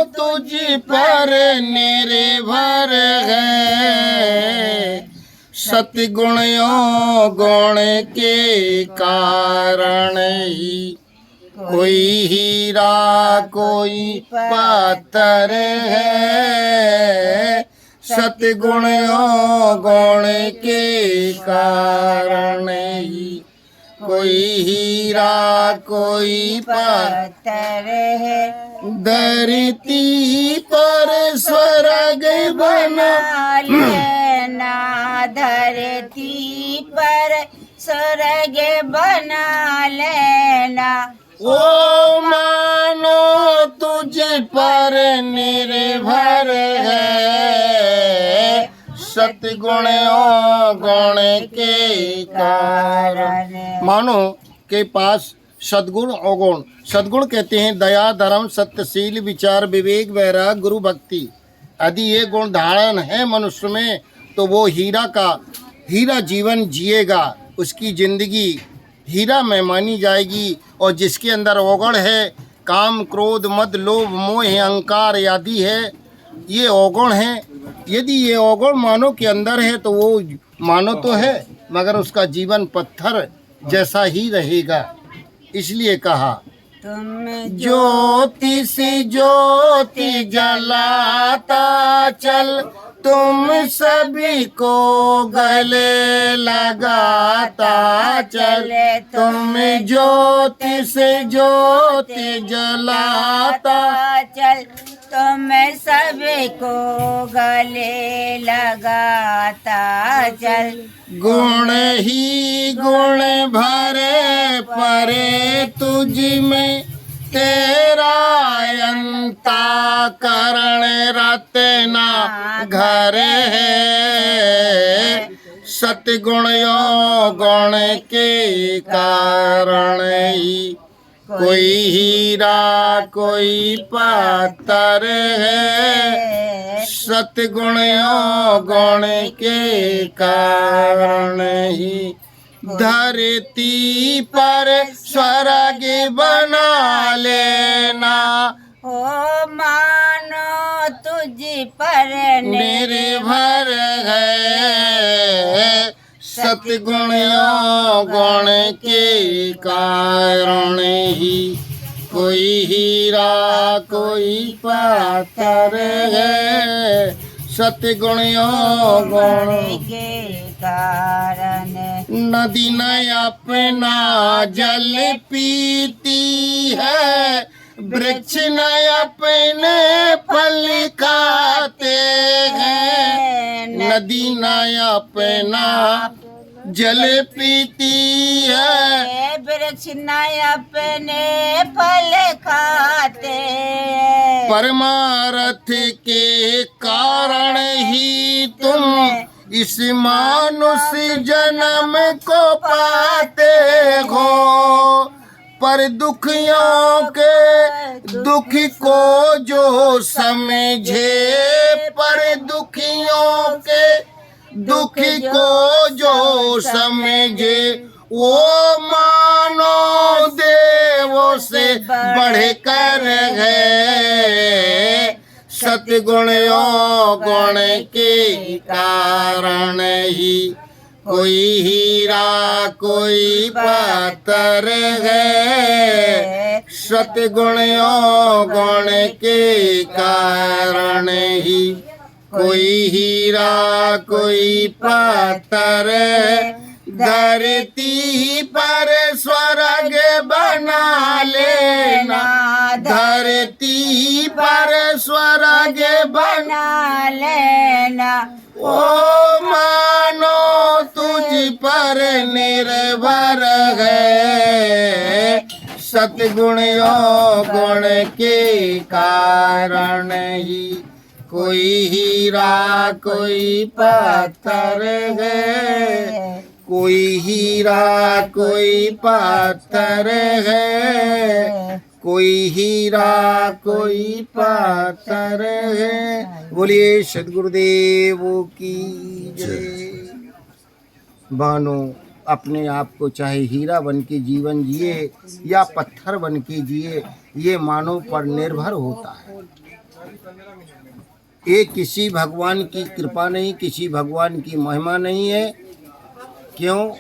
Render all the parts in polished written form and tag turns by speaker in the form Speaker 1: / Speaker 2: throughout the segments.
Speaker 1: तुझ पर निर्भर है, सतगुण गुण के कारण ही कोई हीरा कोई पत्थर है, सतगुण गुण के कारण ही कोई हीरा कोई पत्थर है। धरती पर स्वर्ग बना
Speaker 2: लेना, धरती पर स्वर्ग बना लेना,
Speaker 1: ओ मानो तुझ पर निर्भर है, सतगुण गुण के कारण। मानो के पास सद्गुण अवगुण, सद्गुण कहते हैं दया धर्म सत्यशील विचार विवेक वैराग गुरु भक्ति। यदि ये गुण धारण है मनुष्य में तो वो हीरा जीवन जिएगा, उसकी जिंदगी हीरा में मानी जाएगी। और जिसके अंदर अवगुण है, काम क्रोध मद लोभ मोह अहंकार आदि है, ये अवगुण है। यदि ये अवगुण मानव के अंदर है तो वो मानव तो है मगर उसका जीवन पत्थर जैसा ही रहेगा। इसलिए कहा
Speaker 2: तुम
Speaker 1: ज्योति से ज्योति जलाता चल, तुम सभी को गले लगाता चल। तुम ज्योति से ज्योति जलाता
Speaker 2: चल, तुम सभी को गले लगाता चल।
Speaker 1: गुण ही गुण भरे परे तुझ में, तेरा अंतःकरण रतना घर है, सतगुण गुण के कारण ही कोई हीरा कोई पत्थर है, सतगुण गुण के कारण ही धरती पर स्वर्ग बना लेना,
Speaker 2: ओ मानो तुझ पर
Speaker 1: निर्भर है, सतगुण गुण के कारण ही कोई हीरा कोई पत्थर है, सतगुण गुण
Speaker 2: के कारण।
Speaker 1: नदी न अपना जल पीती है, वृक्ष न अपने फल खाते हैं। नदी न अपना जल पीती है,
Speaker 2: वृक्ष न अपने फल खाते।
Speaker 1: परमार्थ के कारण ही तुम इस मानुष जन्म को पाते हो, पर दुखियों के दुख को जो समझे, पर दुखियों के दुख को जो समझे, वो मानो देवों से बढ़कर है, सतगुण गुण के कारण ही कोई हीरा कोई पत्थर है, सतगुण गुण के कारण ही कोई हीरा कोई पत्थर। धरती पर स्वर्ग बना लेना, धरती पर स्वर्ग
Speaker 2: बना लेना,
Speaker 1: ओ मानो तुझ पर निर्भर है, सतगुण गुण के कारण ही कोई हीरा कोई पत्थर है, कोई हीरा कोई पत्थर है, कोई हीरा कोई पत्थर है। बोलिए सद्गुरुदेव की जय। बानो अपने आप को चाहे हीरा बन के जीवन जिए या पत्थर बन के जिए, ये मानव पर निर्भर होता है। ये किसी भगवान की कृपा नहीं, किसी भगवान की महिमा नहीं है। क्यों?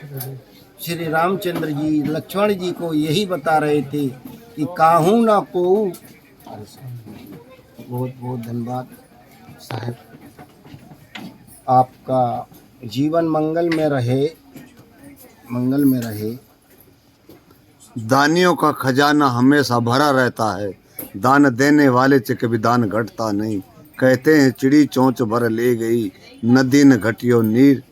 Speaker 1: श्री रामचंद्र जी लक्ष्मण जी को यही बता रहे थे कि काहू ना को। बहुत बहुत धन्यवाद साहब, आपका जीवन मंगल में रहे, मंगल में रहे।
Speaker 3: दानियों का खजाना हमेशा भरा रहता है, दान देने वाले से कभी दान घटता नहीं। कहते हैं चिड़ी चोंच भर ले गई, नदी न घटियो नीर।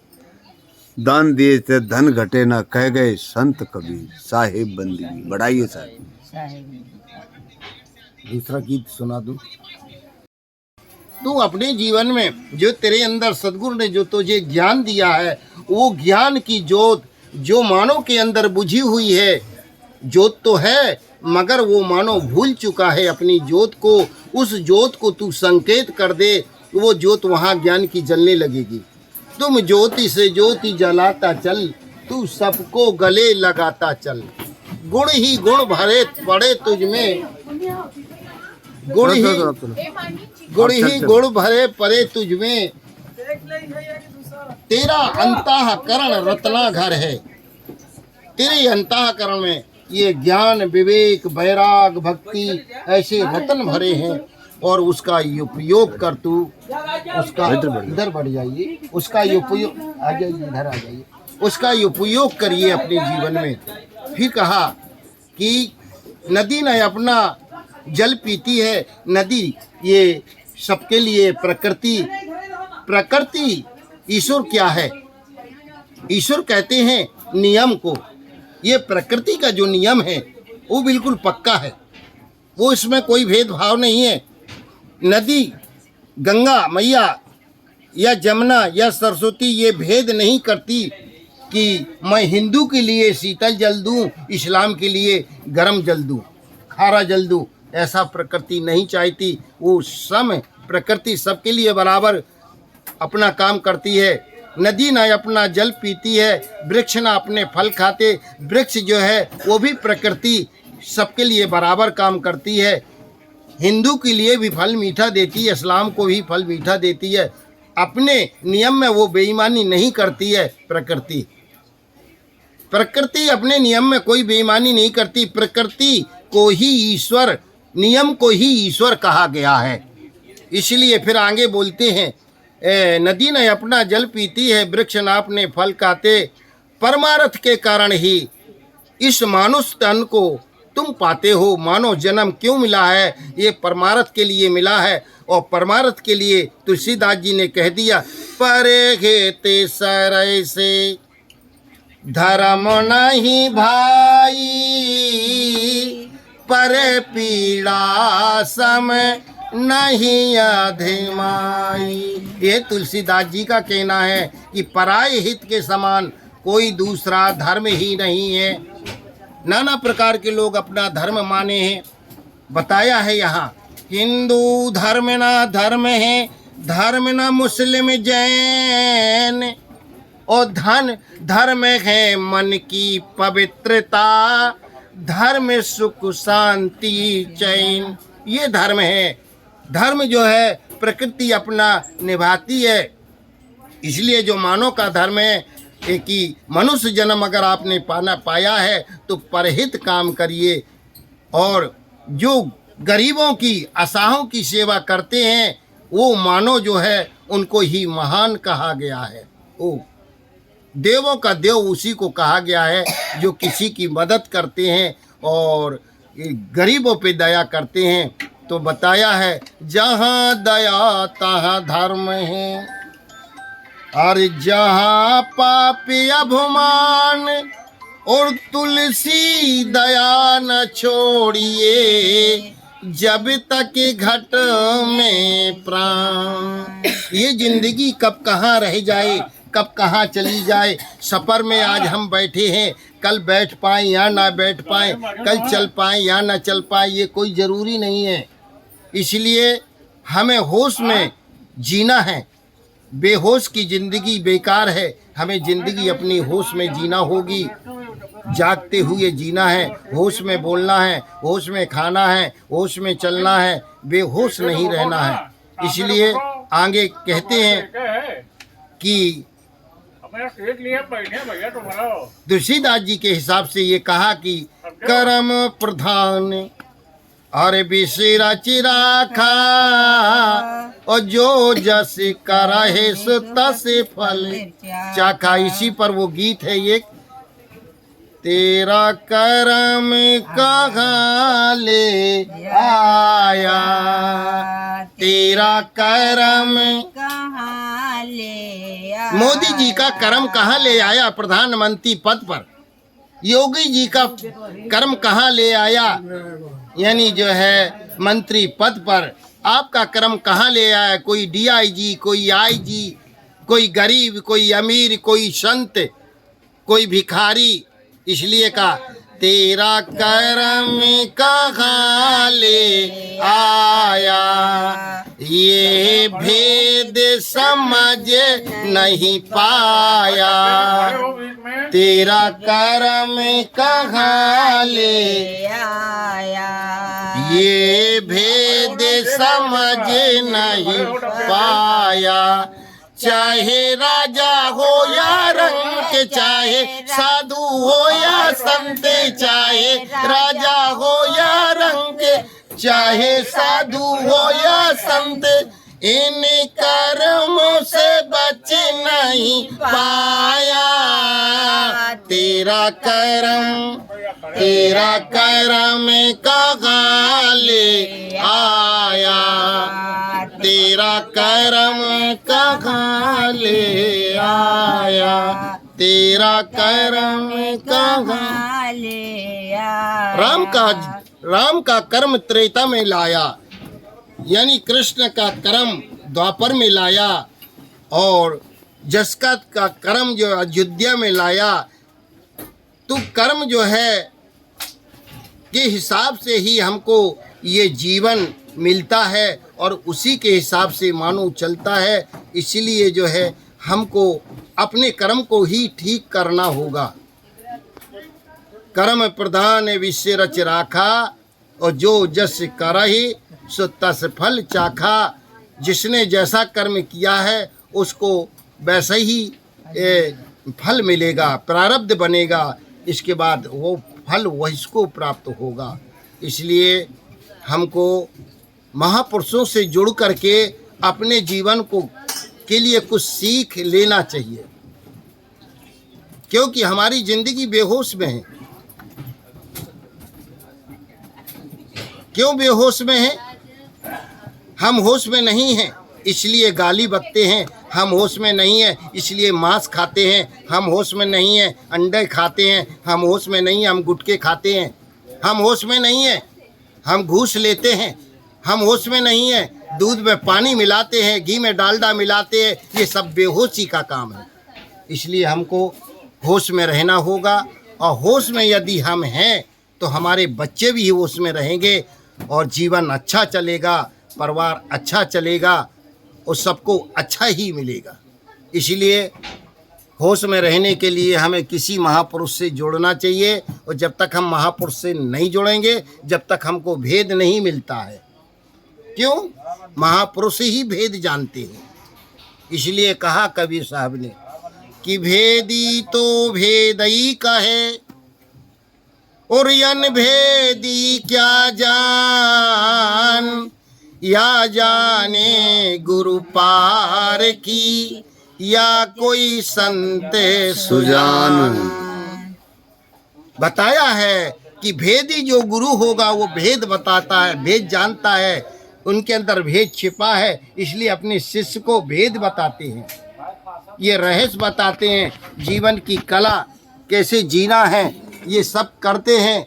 Speaker 3: दान दिए थे धन घटे ना, कह गए संत कबीर। साहिब बंदगी बढ़ाइए साहब।
Speaker 1: दूसरा गीत सुना दूं? तू अपने जीवन में जो तेरे अंदर सदगुरु ने जो तुझे ज्ञान दिया है, वो ज्ञान की जोत जो मानव के अंदर बुझी हुई है, जोत तो है मगर वो मानव भूल चुका है अपनी जोत को। उस जोत को तू संकेत कर दे, वो जोत वहाँ ज्ञान की जलने लगेगी। तुम ज्योति से ज्योति जलाता चल, तू सबको गले लगाता चल। गुण ही गुण भरे पड़े तुझ में, गुण ही गुण भरे पड़े तुझ में। तेरा अंतःकरण रत्नाघर है, तेरे अंतःकरण में ये ज्ञान विवेक वैराग भक्ति ऐसे रत्न भरे हैं। और उसका उपयोग कर तू, उसका इधर बढ़ जाइए, उसका उपयोग आ जाइए, इधर आ जाइए, उसका उपयोग करिए अपने जीवन में। फिर कहा कि नदी न अपना जल पीती है, नदी ये सबके लिए प्रकृति। प्रकृति ईश्वर क्या है? ईश्वर कहते हैं नियम को। ये प्रकृति का जो नियम है वो बिल्कुल पक्का है, वो इसमें कोई भेदभाव नहीं है। नदी गंगा मैया या जमुना या सरस्वती ये भेद नहीं करती कि मैं हिंदू के लिए शीतल जल दूं, इस्लाम के लिए गर्म जल दूं, खारा जल दूं। ऐसा प्रकृति नहीं चाहती। वो सम प्रकृति सबके लिए बराबर अपना काम करती है। नदी ना अपना जल पीती है, वृक्ष ना अपने फल खाते। वृक्ष जो है वो भी प्रकृति सबके लिए बराबर काम करती है। हिंदू के लिए भी फल मीठा देती है, इस्लाम को भी फल मीठा देती है। अपने नियम में वो बेईमानी नहीं करती है प्रकृति। प्रकृति अपने नियम में कोई बेईमानी नहीं करती। प्रकृति को ही ईश्वर, नियम को ही ईश्वर कहा गया है। इसलिए फिर आगे बोलते हैं, नदी न अपना जल पीती है, वृक्ष न अपने फल खाते। परमार्थ के कारण ही इस मानुष तन को तुम पाते हो। मानव जन्म क्यों मिला है? ये परमार्थ के लिए मिला है। और परमार्थ के लिए तुलसीदास जी ने कह दिया, परे घेते सर से धर्म नहीं भाई, पर पीड़ा सम नहीं अधिमाई। ये तुलसीदास जी का कहना है कि पराये हित के समान कोई दूसरा धर्म ही नहीं है। नाना प्रकार के लोग अपना धर्म माने हैं। बताया है यहाँ, हिंदू धर्म ना धर्म है, धर्म ना मुस्लिम जैन, और धर्म है मन की पवित्रता, धर्म सुख शांति चैन। ये धर्म है। धर्म जो है प्रकृति अपना निभाती है। इसलिए जो मानव का धर्म है कि मनुष्य जन्म अगर आपने पाया है तो परहित काम करिए। और जो गरीबों की आशाओं की सेवा करते हैं वो मानव जो है उनको ही महान कहा गया है। वो देवों का देव उसी को कहा गया है जो किसी की मदद करते हैं और गरीबों पे दया करते हैं। तो बताया है, जहाँ दया तहाँ धर्म है, और जहाँ पाप अभिमान, और तुलसी दया न छोड़िए, जब तक घट में प्राण। ये जिंदगी कब कहाँ रह जाए, कब कहाँ चली जाए। सफ़र में आज हम बैठे हैं, कल बैठ पाएँ या ना बैठ पाएँ, कल चल पाएँ या ना चल पाएँ, ये कोई ज़रूरी नहीं है। इसलिए हमें होश में जीना है। बेहोश की ज़िंदगी बेकार है। हमें ज़िंदगी अपनी होश में जीना होगी। जागते हुए जीना है, होश में बोलना है, होश में खाना है, होश में चलना है, बेहोश नहीं रहना है। इसलिए आगे कहते हैं कि तुलसीदास जी के हिसाब से ये कहा कि कर्म प्रधान और विषय रच राखा और जो जस करहे सो तस फल चाखा। इसी पर वो गीत है ये, तेरा कर्म कहाँ ले आया, तेरा कर्म
Speaker 2: कहाँ ले आया।
Speaker 1: मोदी जी का कर्म कहाँ ले आया प्रधानमंत्री पद पर, योगी जी का कर्म कहाँ ले आया यानी जो है मंत्री पद पर, आपका कर्म कहाँ ले आया। कोई डीआईजी, कोई आईजी, कोई गरीब, कोई अमीर, कोई संत, कोई भिखारी। इसलिए कहा तेरा कर्म कहाँ ले आया, ये भेद समझ नहीं पाया, तेरा कर्म कहाँ ले
Speaker 2: आया।
Speaker 1: ये भेद समझ नहीं पाया। चाहे राजा हो या रंक, चाहे साधु हो या संत, चाहे राजा हो या रंक, चाहे साधु हो या संत, इन कर्मों से बच नहीं पाया। तेरा कर्म, तेरा कर्म कहाँ ले आया, तेरा कर्म कहाँ ले आया, तेरा कर्म कहाँ
Speaker 2: ले आया।
Speaker 1: राम का कर्म त्रेता में लाया, यानी कृष्ण का कर्म द्वापर में लाया, और जसका का कर्म जो अयोध्या में लाया। तो कर्म जो है के हिसाब से ही हमको ये जीवन मिलता है और उसी के हिसाब से मानव चलता है। इसलिए जो है हमको अपने कर्म को ही ठीक करना होगा। कर्म प्रधान विषय रच राखा और जो जस करहि सो तस फल चाखा। जिसने जैसा कर्म किया है उसको वैसा ही फल मिलेगा, प्रारब्ध बनेगा, इसके बाद वो फल वही प्राप्त होगा। इसलिए हमको महापुरुषों से जुड़ करके अपने जीवन को के लिए कुछ सीख लेना चाहिए, क्योंकि हमारी जिंदगी बेहोश में है। क्यों बेहोश में है? हम होश में नहीं हैं इसलिए गाली बकते हैं, हम होश में नहीं हैं इसलिए मांस खाते हैं, हम होश में नहीं हैं अंडे खाते हैं, हम होश में नहीं हैं हम गुटखे खाते हैं, हम होश में नहीं हैं हम घूस लेते हैं, हम होश में नहीं हैं दूध में पानी मिलाते हैं, घी में डालडा मिलाते हैं। ये सब बेहोशी का काम है। इसलिए हमको होश में रहना होगा, और होश में यदि हम हैं तो हमारे बच्चे भी होश में रहेंगे और जीवन अच्छा चलेगा, परिवार अच्छा चलेगा और सबको अच्छा ही मिलेगा। इसलिए होश में रहने के लिए हमें किसी महापुरुष से जोड़ना चाहिए, और जब तक हम महापुरुष से नहीं जुड़ेंगे जब तक हमको भेद नहीं मिलता है। क्यों? महापुरुष ही भेद जानते हैं। इसलिए कहा कबीर साहब ने कि भेदी तो भेदई कहे और अनभेदी क्या जान, या जाने गुरु पार की या कोई संत सुजान। बताया है कि भेदी जो गुरु होगा वो भेद बताता है, भेद जानता है, उनके अंदर भेद छिपा है, इसलिए अपने शिष्य को भेद बताते हैं, ये रहस्य बताते हैं, जीवन की कला कैसे जीना है ये सब करते हैं।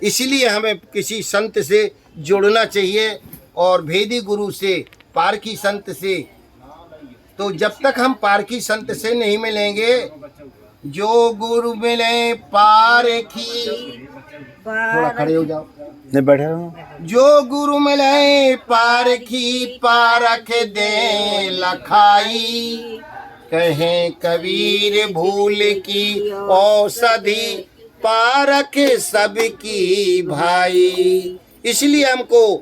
Speaker 1: इसलिए हमें किसी संत से जुड़ना चाहिए, और भेदी गुरु से, पारखी संत से। तो जब तक हम पारखी संत से नहीं मिलेंगे, जो गुरु मिले पारखी, थोड़ा खड़े हो जाओ,
Speaker 3: नहीं बैठे रहो।
Speaker 1: जो गुरु मिले पारखी पारख दे लखाई, कहें कबीर भूल की औषधि पारख सबकी भाई। इसलिए हमको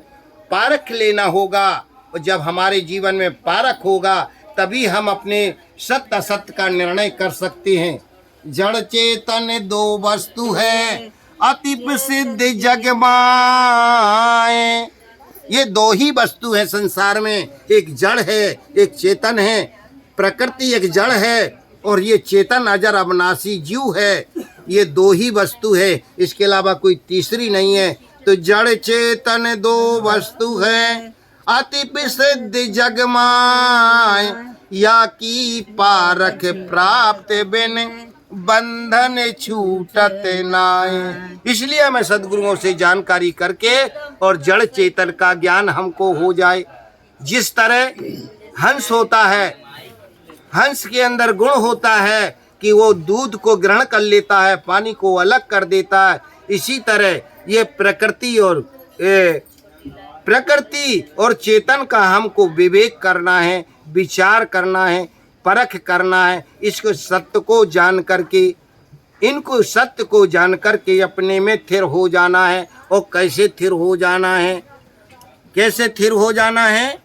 Speaker 1: पारख लेना होगा, और जब हमारे जीवन में पारख होगा तभी हम अपने सत्य असत्य का निर्णय कर सकते हैं। जड़ चेतन दो वस्तु है, अति प्रसिद्ध जग माए। ये दो ही वस्तु है संसार में, एक जड़ है एक चेतन है। प्रकृति एक जड़ है और ये चेतन अजर अविनाशी जीव है। ये दो ही वस्तु है, इसके अलावा कोई तीसरी नहीं है। तो जड़ चेतन दो वस्तु है, अति प्रसिद्ध जग माय। या की पारख प्राप्त बिन बंधन छूटत नाय। इसलिए हमें सदगुरुओं से जानकारी करके और जड़ चेतन का ज्ञान हमको हो जाए। जिस तरह हंस होता है, हंस के अंदर गुण होता है कि वो दूध को ग्रहण कर लेता है, पानी को अलग कर देता है। इसी तरह ये प्रकृति और चेतन का हमको विवेक करना है, विचार करना है, परख करना है। इसको सत्य को जान करके, इनको सत्य को जान करके अपने में स्थिर हो जाना है। और कैसे स्थिर हो जाना है, कैसे स्थिर हो जाना है?